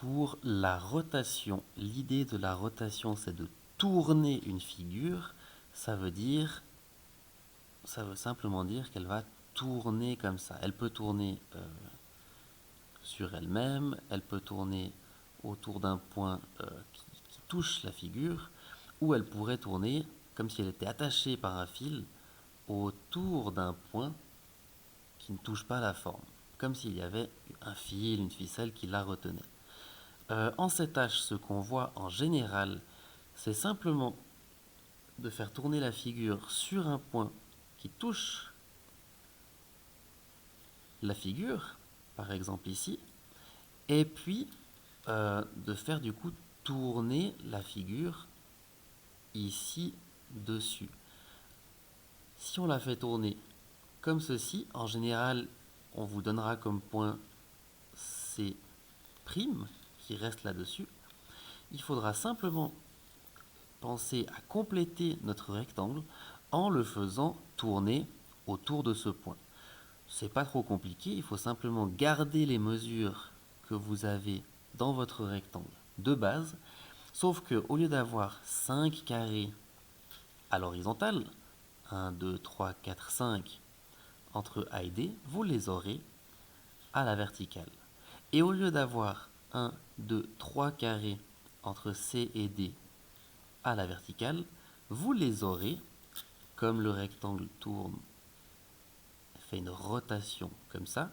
Pour la rotation, l'idée de la rotation, c'est de tourner une figure. Ça veut simplement dire qu'elle va tourner comme ça. Elle peut tourner sur elle-même, elle peut tourner autour d'un point qui touche la figure, ou elle pourrait tourner comme si elle était attachée par un fil autour d'un point qui ne touche pas la forme, comme s'il y avait un fil, une ficelle qui la retenait. En cette tâche, ce qu'on voit en général, c'est simplement de faire tourner la figure sur un point qui touche la figure, par exemple ici, et puis de faire du coup tourner la figure ici dessus. Si on la fait tourner comme ceci, en général, on vous donnera comme point C' qui reste là-dessus. Il faudra simplement penser à compléter notre rectangle en le faisant tourner autour de ce point. C'est pas trop compliqué, il faut simplement garder les mesures que vous avez dans votre rectangle de base, sauf que au lieu d'avoir 5 carrés à l'horizontale, 1, 2, 3, 4, 5 entre A et D, vous les aurez à la verticale. Et au lieu d'avoir 1, 2, 3 carrés entre C et D à la verticale, vous les aurez, comme le rectangle tourne, fait une rotation comme ça,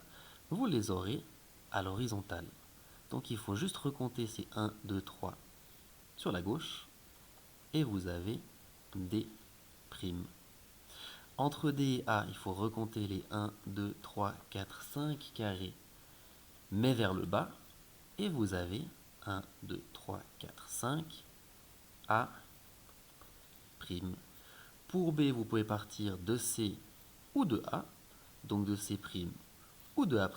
vous les aurez à l'horizontale. Donc il faut juste recompter ces 1, 2, 3 sur la gauche, et vous avez D'. Entre D et A, il faut recompter les 1, 2, 3, 4, 5 carrés, mais vers le bas, et vous avez 1, 2, 3, 4, 5, A'. Pour B, vous pouvez partir de C ou de A, donc de C' ou de A'.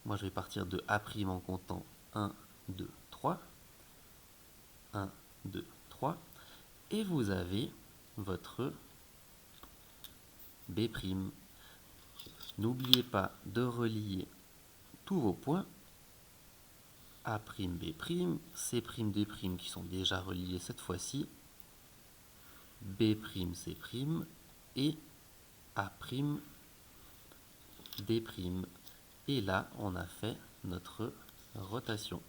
Moi, je vais partir de A' en comptant 1, 2, 3. 1, 2, 3. Et vous avez votre B'. N'oubliez pas de relier tous vos points. A', B', C', D' qui sont déjà reliés cette fois-ci. B', C' et A', D'. Et là, on a fait notre rotation.